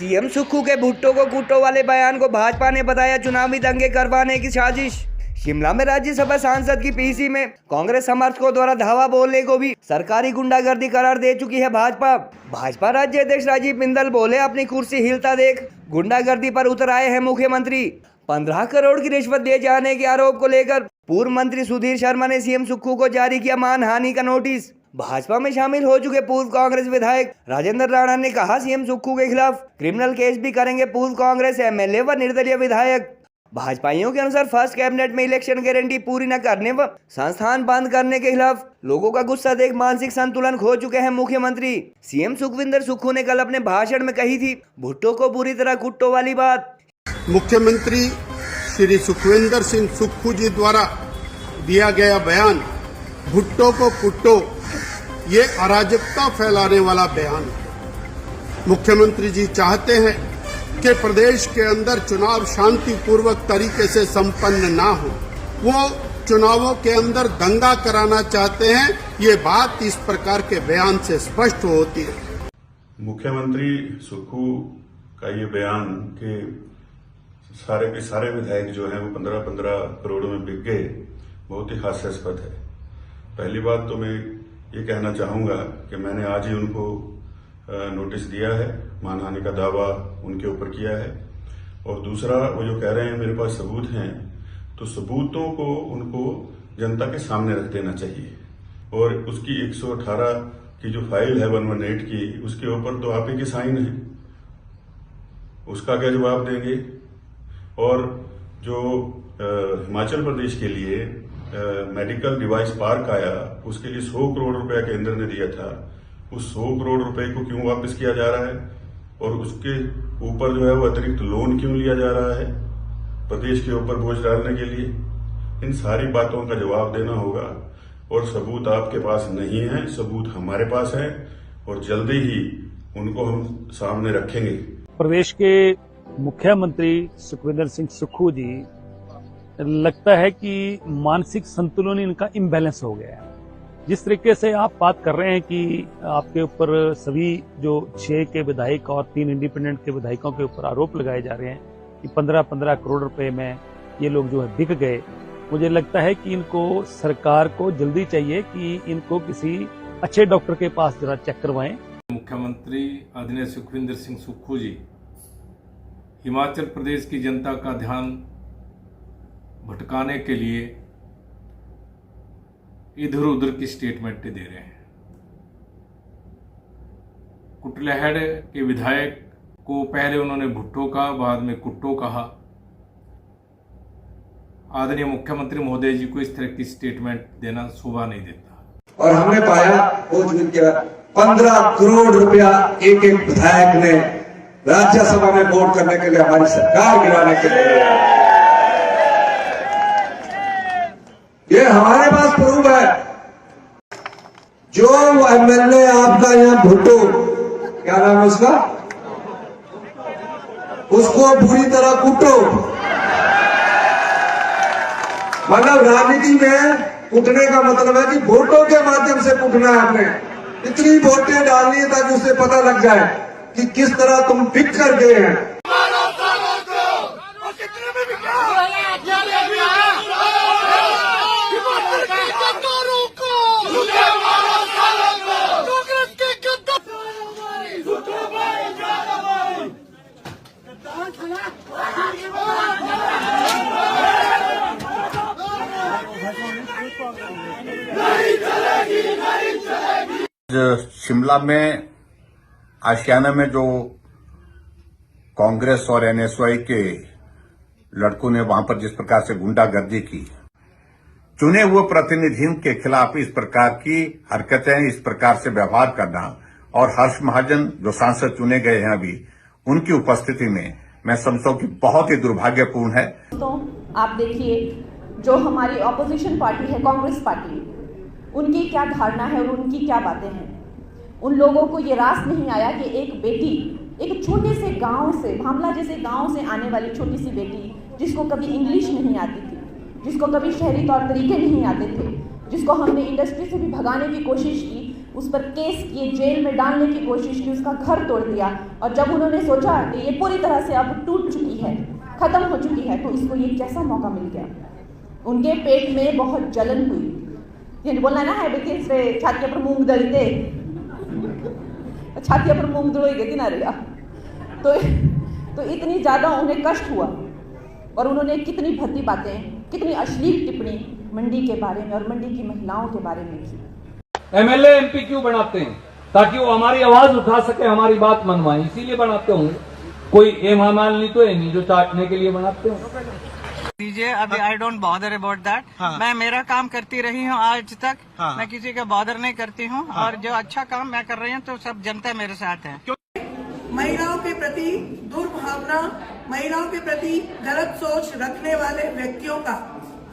CM Sukhu के भुट्टो को कुट्टो वाले बयान को भाजपा ने बताया चुनावी दंगे करवाने की साजिश। शिमला में राज्यसभा सांसद की पीसी में कांग्रेस समर्थकों द्वारा धावा बोलने को भी सरकारी गुंडागर्दी करार दे चुकी है भाजपा राज्य अध्यक्ष राजीव बिंदल बोले अपनी कुर्सी हिलता देख गुंडागर्दी पर उतर आए हैं मुख्यमंत्री। 15 करोड़ की रिश्वत दिए जाने के आरोप को लेकर पूर्व मंत्री सुधीर शर्मा ने सीएम सुक्खू को जारी किया मानहानि का नोटिस। भाजपा में शामिल हो चुके पूर्व कांग्रेस विधायक राजेंद्र राणा ने कहा सीएम सुक्खू के खिलाफ क्रिमिनल केस भी करेंगे पूर्व कांग्रेस एमएलए व निर्दलीय विधायक। भाजपाइयों के अनुसार फर्स्ट कैबिनेट में इलेक्शन गारंटी पूरी न करने व संस्थान बंद करने के खिलाफ लोगों का गुस्सा देख मानसिक संतुलन खो चुके हैं मुख्यमंत्री। सीएम सुखविंदर सुक्खू ने कल अपने भाषण में कही थी भुट्टो को बुरी तरह कुट्टो वाली बात। मुख्यमंत्री श्री सुखविंदर सिंह सुक्खू जी द्वारा दिया गया बयान भुट्टो को कुट्टो, ये अराजकता फैलाने वाला बयान है। मुख्यमंत्री जी चाहते हैं कि प्रदेश के अंदर चुनाव शांतिपूर्वक तरीके से संपन्न ना हो, वो चुनावों के अंदर दंगा कराना चाहते हैं। ये बात इस प्रकार के बयान से स्पष्ट होती है। मुख्यमंत्री सुक्खू का ये बयान कि सारे के सारे विधायक जो हैं वो 15-15 करोड़ में बिक गए, बहुत ही हास्यास्पद है। पहली बात तो मैं ये कहना चाहूंगा कि मैंने आज ही उनको नोटिस दिया है, मानहानि का दावा उनके ऊपर किया है। और दूसरा, वो जो कह रहे हैं मेरे पास सबूत हैं, तो सबूतों को उनको जनता के सामने रख देना चाहिए। और उसकी 118 की जो फाइल है 118 की, उसके ऊपर तो आप ही के साइन है, उसका क्या जवाब देंगे। और जो हिमाचल प्रदेश के लिए मेडिकल डिवाइस पार्क आया, उसके लिए 100 करोड़ रुपया केंद्र ने दिया था, उस 100 करोड़ रुपए को क्यों वापस किया जा रहा है और उसके ऊपर जो है वो अतिरिक्त लोन क्यों लिया जा रहा है प्रदेश के ऊपर बोझ डालने के लिए। इन सारी बातों का जवाब देना होगा और सबूत आपके पास नहीं है, सबूत हमारे पास है और जल्दी ही उनको हम सामने रखेंगे। प्रदेश के मुख्यमंत्री सुखविंदर सिंह सुक्खू जी, लगता है कि मानसिक संतुलन इनका इम्बैलेंस हो गया है। जिस तरीके से आप बात कर रहे हैं कि आपके ऊपर सभी जो 6 के विधायक और 3 इंडिपेंडेंट के विधायकों के ऊपर आरोप लगाए जा रहे हैं कि 15-15 करोड़ रुपए में ये लोग जो है बिक गए, मुझे लगता है कि इनको सरकार को जल्दी चाहिए कि इनको किसी अच्छे डॉक्टर के पास जरा चेक करवाएं। मुख्यमंत्री आदरणीय सुखविंदर सिंह सुक्खू जी हिमाचल प्रदेश की जनता का ध्यान भटकाने के लिए इधर उधर की स्टेटमेंट दे रहे हैं। कुटलैहड़ के विधायक को पहले उन्होंने भुट्टो कहा, बाद में कुट्टो कहा। आदरणीय मुख्यमंत्री महोदय जी को इस तरह की स्टेटमेंट देना शोभा नहीं देता। और हमने पाया 15 करोड़ रुपया एक विधायक ने राज्यसभा में वोट करने के लिए, हमारी सरकार गिराने के लिए। ये हमारे पास प्रूफ है। जो एमएलए आपका यहाँ भुट्टो, क्या नाम है उसका, उसको पूरी तरह कुटो। मतलब राजनीति में कुटने का मतलब है कि वोटों के माध्यम से कुटना है। आपने इतनी वोटें डालनी है ताकि उससे पता लग जाए कि किस तरह तुम बिक कर गए हैं। शिमला में आशियाना में जो कांग्रेस और एनएसवाई के लड़कों ने वहां पर जिस प्रकार से गुंडागर्दी की, चुने हुए प्रतिनिधियों के खिलाफ इस प्रकार की हरकतें, इस प्रकार से व्यवहार करना, और हर्ष महाजन जो सांसद चुने गए हैं अभी, उनकी उपस्थिति में मैं समझता हूं कि बहुत ही दुर्भाग्यपूर्ण है। तो आप देखिए जो हमारी ऑपोजिशन पार्टी है कांग्रेस पार्टी, उनकी क्या धारणा है और उनकी क्या बातें हैं। उन लोगों को ये रास नहीं आया कि एक बेटी, एक छोटे से गांव से, भामला जैसे गांव से आने वाली छोटी सी बेटी, जिसको कभी इंग्लिश नहीं आती थी, जिसको कभी शहरी तौर तरीके नहीं आते थे, जिसको हमने इंडस्ट्री से भी भगाने की कोशिश की, उस पर केस किए, जेल में डालने की कोशिश की, उसका घर तोड़ दिया। और जब उन्होंने सोचा कि ये पूरी तरह से अब टूट चुकी है, खत्म हो चुकी है, तो इसको ये कैसा मौका मिल गया। उनके पेट में बहुत जलन हुई। ये बोलना ना है बेटी से छातिया पर मूंग दलते, छातिया पर मूंग दलोई गई ना रिया। तो इतनी ज़्यादा उन्हें कष्ट हुआ और उन्होंने कितनी भद्दी बातें, कितनी अश्लील टिप्पणी मंडी के बारे में और मंडी की महिलाओं के बारे में की। एमएलए एमपी क्यों बनाते हैं? ताकि वो हमारी आवाज उठा सके, हमारी बात मनवाए, इसीलिए बनाते होंगे। कोई एमामाल नहीं तो है नहीं जो चाटने के लिए बनाते हो। दीजिए अभी, I don't bother about that. मैं मेरा काम करती रही हूँ आज तक। मैं किसी का बॉदर नहीं करती हूँ और जो अच्छा काम मैं कर रही हूँ तो सब जनता मेरे साथ है। महिलाओं के प्रति दुर्भावना, महिलाओं के प्रति गलत सोच रखने वाले व्यक्तियों का,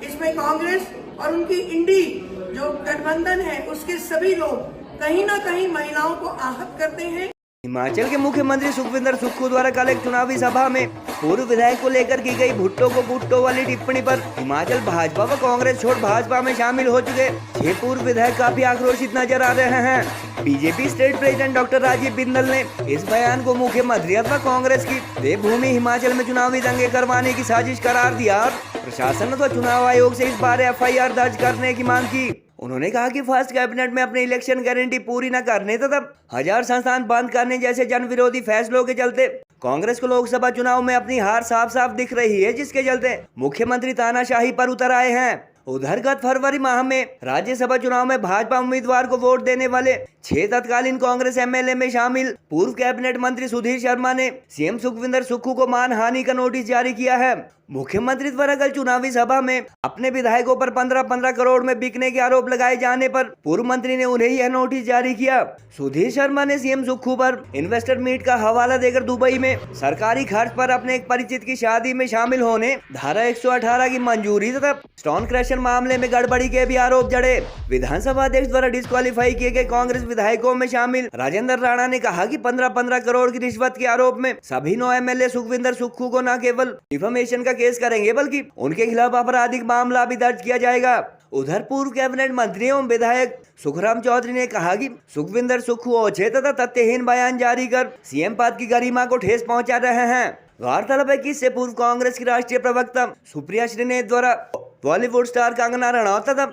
इसमें कांग्रेस और उनकी इंडी जो गठबंधन है उसके सभी लोग कहीं ना कहीं महिलाओं को आहत करते हैं। हिमाचल के मुख्यमंत्री सुखविंदर सुक्खू द्वारा कल एक चुनावी सभा में पूर्व विधायक को लेकर की गई भुट्टो को कुट्टो वाली टिप्पणी पर हिमाचल भाजपा व कांग्रेस छोड़ भाजपा में शामिल हो चुके 6 पूर्व विधायक काफी आक्रोशित नजर आ रहे हैं। BJP state president doctor Rajeev Bindal ने इस बयान को मुख्यमंत्री अथवा कांग्रेस की देवभूमि हिमाचल में चुनावी दंगे करवाने की साजिश करार दिया और प्रशासन अथवा चुनाव आयोग से इस बारे FIR दर्ज करने की मांग की। उन्होंने कहा कि फर्स्ट कैबिनेट में अपनी इलेक्शन गारंटी पूरी न करने तथा 1000 संस्थान बंद करने जैसे जन विरोधी फैसलों के चलते कांग्रेस को लोकसभा चुनाव में अपनी हार साफ साफ दिख रही है, जिसके चलते मुख्यमंत्री तानाशाही पर उतर आए हैं। उधर गत फरवरी माह में राज्यसभा चुनाव में भाजपा उम्मीदवार को वोट देने वाले 6 तत्कालीन कांग्रेस MLA में शामिल पूर्व कैबिनेट मंत्री सुधीर शर्मा ने सीएम सुखविंदर सुक्खू को मानहानि का नोटिस जारी किया है। मुख्यमंत्री द्वारा कल चुनावी सभा में अपने विधायकों पर 15-15 करोड़ में बिकने के आरोप लगाए जाने पर पूर्व मंत्री ने उन्हें यह नोटिस जारी किया। सुधीर शर्मा ने सीएम सुक्खू पर इन्वेस्टर मीट का हवाला देकर दुबई में सरकारी खर्च पर अपने एक परिचित की शादी में शामिल होने, धारा 118 की मंजूरी तथा स्टोन क्रशर मामले में गड़बड़ी के भी आरोप जड़े। विधानसभा अध्यक्ष द्वारा डिस्क्वालीफाई किए गए कांग्रेस विधायकों में शामिल राजेंद्र राणा ने कहा कि 15-15 करोड़ की रिश्वत के आरोप में सभी 9 MLA सुखविंदर सुक्खू को न केवल डिफेमेशन का केस करेंगे बल्कि उनके खिलाफ आपराधिक मामला भी दर्ज किया जाएगा। उधर पूर्व कैबिनेट मंत्री एवं विधायक सुखराम चौधरी ने कहा कि सुखविंदर सुक्खू ओछे तथा तथ्यहीन बयान जारी कर सीएम पद की गरिमा को ठेस पहुंचा रहे हैं। गौरतलब है कि इससे पूर्व कांग्रेस की राष्ट्रीय प्रवक्ता सुप्रिया श्रीनेत द्वारा बॉलीवुड स्टार कंगना रनौत तथा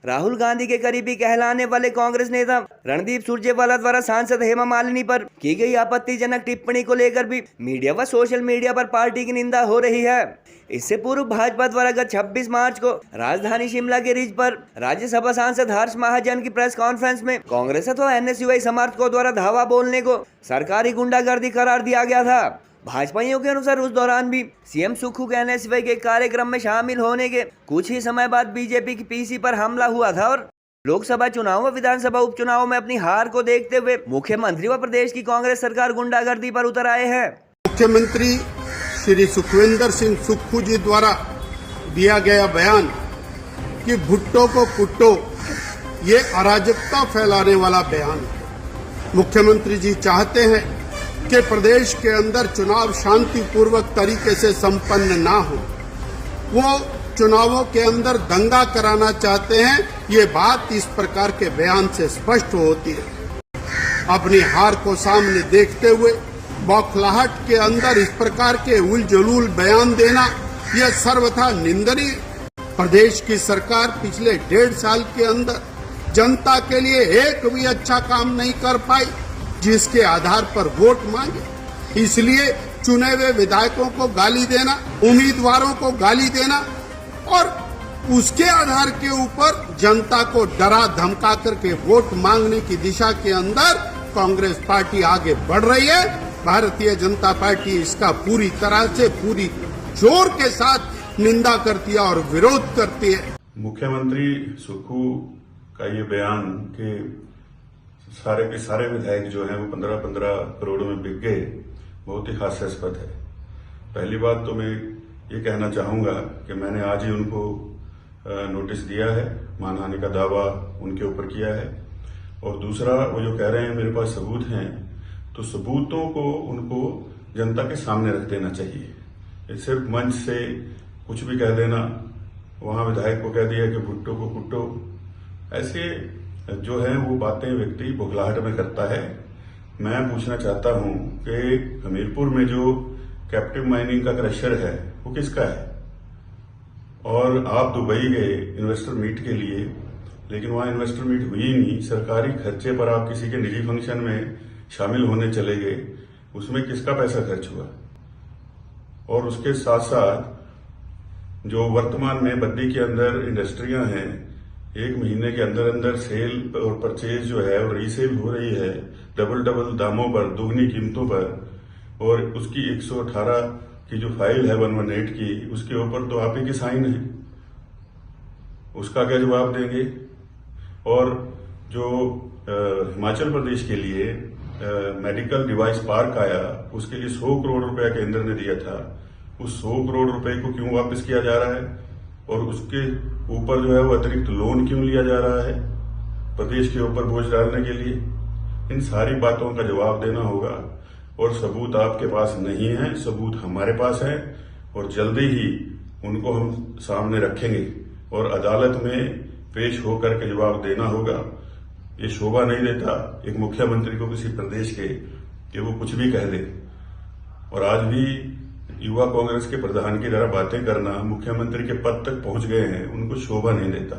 राहुल गांधी के करीबी कहलाने वाले कांग्रेस नेता रणदीप सुरजेवाला द्वारा सांसद हेमा मालिनी पर की गई आपत्तिजनक टिप्पणी को लेकर भी मीडिया व सोशल मीडिया पर पार्टी की निंदा हो रही है। इससे पूर्व भाजपा द्वारा गत 26 मार्च को राजधानी शिमला के रिज पर राज्यसभा सांसद हर्ष महाजन की प्रेस कॉन्फ्रेंस में कांग्रेस अथवा NSUI समर्थकों द्वारा धावा बोलने को सरकारी गुंडागर्दी करार दिया गया था। भाजपाइयों के अनुसार उस दौरान भी सीएम सुक्खू के NSUI के कार्यक्रम में शामिल होने के कुछ ही समय बाद बीजेपी की PC पर हमला हुआ था और लोकसभा चुनाव व विधानसभा उपचुनाव में अपनी हार को देखते हुए मुख्यमंत्री व प्रदेश की कांग्रेस सरकार गुंडागर्दी पर उतर आए हैं। मुख्यमंत्री श्री सुखविंदर सिंह सुक्खू जी द्वारा दिया गया बयान कि भुट्टो को कुट्टो, ये अराजकता फैलाने वाला बयान है। मुख्यमंत्री जी चाहते हैं कि प्रदेश के अंदर चुनाव शांतिपूर्वक तरीके से संपन्न ना हो, वो चुनावों के अंदर दंगा कराना चाहते हैं। ये बात इस प्रकार के बयान से स्पष्ट होती है। अपनी हार को सामने देखते हुए बौखलाहट के अंदर इस प्रकार के उल जलूल बयान देना यह सर्वथा निंदनीय। प्रदेश की सरकार पिछले 1.5 साल के अंदर जनता के लिए एक भी अच्छा काम नहीं कर पाई जिसके आधार पर वोट मांगे। इसलिए चुने हुए विधायकों को गाली देना, उम्मीदवारों को गाली देना और उसके आधार के ऊपर जनता को डरा धमका करके वोट मांगने की दिशा के अंदर कांग्रेस पार्टी आगे बढ़ रही है। भारतीय जनता पार्टी इसका पूरी तरह से पूरी जोर के साथ निंदा करती है और विरोध करती है। मुख्यमंत्री सुक्खू का ये बयान कि सारे के सारे विधायक जो हैं वो 15-15 करोड़ में बिक गए, बहुत ही हास्यास्पद है। पहली बात तो मैं ये कहना चाहूंगा कि मैंने आज ही उनको नोटिस दिया है, मानहानि का दावा उनके ऊपर किया है। और दूसरा, वो जो कह रहे हैं मेरे पास सबूत हैं, तो सबूतों को उनको जनता के सामने रख देना चाहिए। ये सिर्फ मंच से कुछ भी कह देना, वहां विधायक को कह दिया कि भुट्टो को कुट्टो, ऐसे जो है वो बातें व्यक्ति बुखलाहट में करता है। मैं पूछना चाहता हूं कि हमीरपुर में जो कैप्टिव माइनिंग का क्रशर है वो किसका है? और आप दुबई गए इन्वेस्टर मीट के लिए, लेकिन वहां इन्वेस्टर मीट हुई नहीं। सरकारी खर्चे पर आप किसी के निजी फंक्शन में शामिल होने चले गए, उसमें किसका पैसा खर्च हुआ? और उसके साथ साथ जो वर्तमान में बद्दी के अंदर इंडस्ट्रियां हैं, 1 महीने के अंदर अंदर सेल और परचेज जो है और रीसेल हो रही है डबल दामों पर, दोगुनी कीमतों पर, और उसकी 118 की जो फाइल है 118 की, उसके ऊपर तो आप ही के साइन है। उसका क्या जवाब देंगे? और जो हिमाचल प्रदेश के लिए मेडिकल डिवाइस पार्क आया, उसके लिए 100 करोड़ रुपया केंद्र ने दिया था, उस 100 करोड़ रुपए को क्यों वापस किया जा रहा है? और उसके ऊपर जो है वो अतिरिक्त लोन क्यों लिया जा रहा है प्रदेश के ऊपर बोझ डालने के लिए? इन सारी बातों का जवाब देना होगा। और सबूत आपके पास नहीं है, सबूत हमारे पास है, और जल्दी ही उनको हम सामने रखेंगे और अदालत में पेश होकर के जवाब देना होगा। ये शोभा नहीं देता एक मुख्यमंत्री को किसी प्रदेश के कि वो कुछ भी कह दे। और आज भी युवा कांग्रेस के प्रधान की तरह बातें करना, मुख्यमंत्री के पद तक पहुंच गए हैं, उनको शोभा नहीं देता।